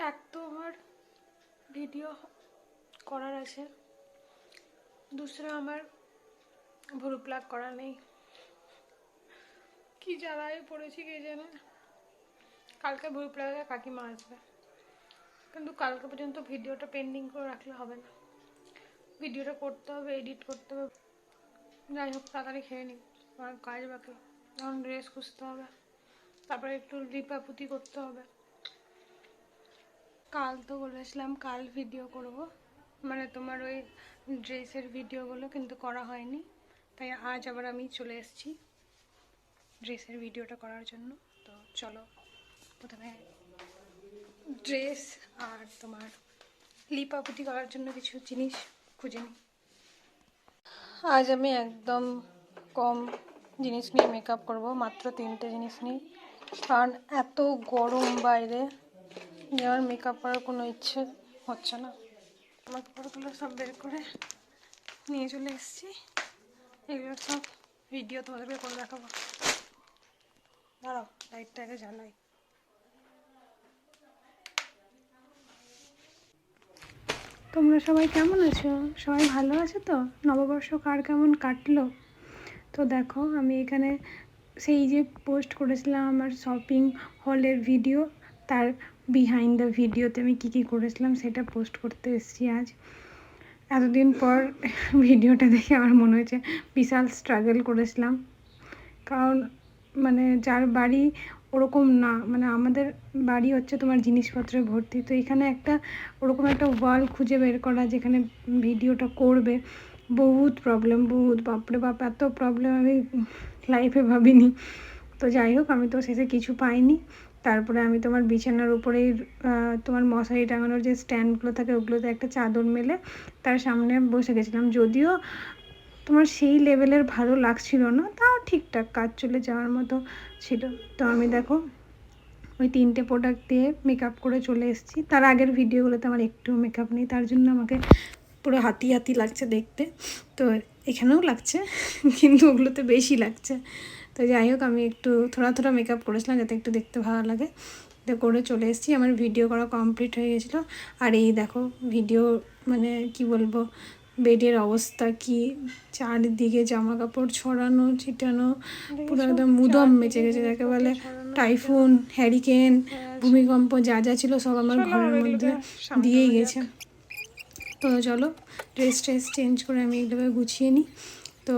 এক তো আমার ভিডিও করার আছে, দুসরা আমার ভুরু প্লাগ করা নেই। কি জ্বালায় পড়েছি কে জানে। কালকে ভুরু প্লাগে কাকিমা আসবে, কিন্তু কালকে পর্যন্ত ভিডিওটা পেন্ডিং করে রাখলে হবে না। ভিডিওটা করতে হবে, এডিট করতে হবে। যাই হোক, তাড়াতাড়ি খেয়ে নিই, আমার কাজ বাকি। এখন ড্রেস খুঁজতে হবে, তারপরে একটু লিপাপুতি করতে হবে। কাল তো বলেছিলাম কাল ভিডিও করব, মানে তোমার ওই ড্রেসের ভিডিওগুলো, কিন্তু করা হয়নি। তাই আজ আবার আমি চলে এসেছি ড্রেসের ভিডিওটা করার জন্য। তো চলো প্রথমে ড্রেস আর তোমার লিপাপুতি করার জন্য কিছু জিনিস খুঁজে নিই। আজ আমি একদম কম জিনিস নিয়ে মেকআপ করব, মাত্র 3টে জিনিস নিই, কারণ এত গরম বাইরে যে আমার মেকআপ করার কোনো ইচ্ছে হচ্ছে না। আমার কাপড়গুলো সব বের করে নিয়ে চলে এসেছি, এগুলো সব ভিডিও তোমাদেরকে করে দেখাবো। দাঁড়াও, লাইটটাকে জ্বালাই। তোমরা সবাই কেমন আছো? সবাই ভালো আছো তো? নববর্ষ কার কেমন কাটলো? তো দেখো, আমি এখানে সেই যে পোস্ট করেছিলাম আমার শপিং হলের ভিডিও, তার বিহাইন্ড দ্য ভিডিওতে আমি কী কী করেছিলাম সেটা পোস্ট করতে এসেছি আজ। এতদিন পর ভিডিওটা দেখে আমার মনে হয়েছে বিশাল স্ট্রাগল করেছিলাম, কারণ মানে যার বাড়ি ওরকম না, মানে আমাদের বাড়ি হচ্ছে তোমার জিনিসপত্রে ভর্তি, তো এখানে একটা ওরকম একটা ওয়াল খুঁজে বের করা যেখানে ভিডিওটা করবে, বহুত প্রবলেম, বহুত বাপরে বাপ, এত প্রবলেম আমি লাইফে ভাবিনি। তো যাই হোক, আমি তো শেষে কিছু পাইনি। তারপরে আমি তোমার বিছানার উপরেই তোমার মশারি টাঙানোর যে স্ট্যান্ডগুলো থাকে ওগুলোতে একটা চাদর মেলে তার সামনে বসে গেছিলাম। যদিও তোমার সেই লেভেলের ভালো লাগছিল না, তাও ঠিকঠাক কাজ চলে যাওয়ার মতো ছিল। তো আমি দেখো ওই 3টে প্রোডাক্ট দিয়ে মেকআপ করে চলে এসেছি। তার আগের ভিডিওগুলোতে আমার একটু মেকআপ নেই, তার জন্য আমাকে পুরো হাতি হাতি লাগছে দেখতে। তো এখানেও লাগছে, কিন্তু ওগুলোতে বেশি লাগছে। তো যাই হোক, আমি একটু থোড়া থোড়া মেকআপ করেছিলাম যাতে একটু দেখতে ভালো লাগে। তো করে চলে এসেছি, আমার ভিডিও করা কমপ্লিট হয়ে গেছিলো। আর এই দেখো ভিডিও, মানে কি বলবো, বেডের অবস্থা কি, চারদিকে জামা কাপড় ছড়ানো ছিটানো, পুরো একদম মুদম মেচে গেছে, যাকে বলে টাইফুন, হ্যারিকেন, ভূমিকম্প, যা যা ছিল সব আমার ঘরের মধ্যে দিয়েই গেছে। তো চলো ড্রেস চেঞ্জ করে আমি এগুলোকে গুছিয়ে নিই। তো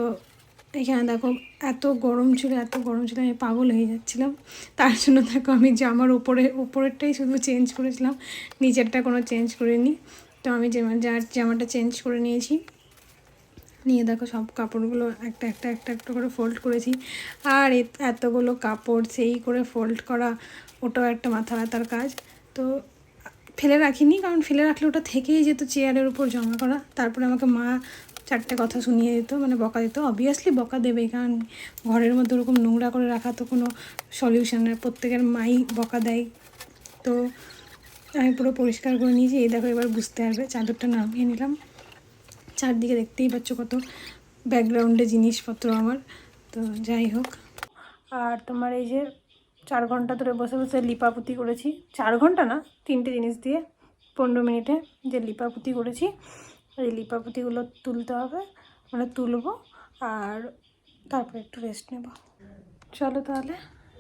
এখানে দেখো এত গরম ছিল, আমি পাগল হয়ে যাচ্ছিলাম। তার জন্য দেখো আমি জামার উপরেরটাই শুধু চেঞ্জ করেছিলাম, নিচেরটা কোনো চেঞ্জ করিনি। তো আমি জামাটা চেঞ্জ করে নিয়েছি, নিয়ে দেখো সব কাপড়গুলো একটা একটা একটা একটা করে ফোল্ড করেছি। আর এতগুলো কাপড় সেই করে ফোল্ড করা, ওটাও একটা মাথা ব্যথার কাজ। তো ফেলে রাখিনি, কারণ ফেলে রাখলে ওটা থেকেই যেত চেয়ারের উপর জমা করা। তারপরে আমাকে মা 4টে কথা শুনিয়ে দিত, মানে বকা দিত। অবভিয়াসলি বকা দেবেই, কারণ ঘরের মধ্যে ওরকম নোংরা করে রাখা তো কোনো সলিউশন নয়, প্রত্যেকের মাই বকা দেয়। তো আমি পুরো পরিষ্কার করে নিয়েছি। এই দেখো এবার বুঝতে পারবে, চাদরটা নামিয়ে নিলাম। চারদিকে দেখতেই পাচ্ছ কত ব্যাকগ্রাউন্ডে জিনিসপত্র আমার। তো যাই হোক, আর তোমার এই যে 4 ঘন্টা ধরে বসে বসে লিপাপুতি করেছি, 4 ঘন্টা না, 3টে জিনিস দিয়ে 15 মিনিটে যে লিপাপুতি করেছি, এই লিপাপুতিগুলো তুলতে হবে, মানে তুলবো, আর তারপর একটু রেস্ট নেব। চলো তাহলে,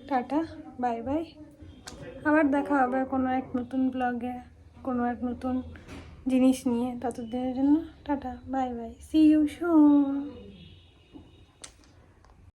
টাটা, বাই বাই। আবার দেখা হবে কোনো এক নতুন ব্লগে, কোনো এক নতুন জিনিস নিয়ে। ততদিনের জন্য tata, bye bye, see you soon.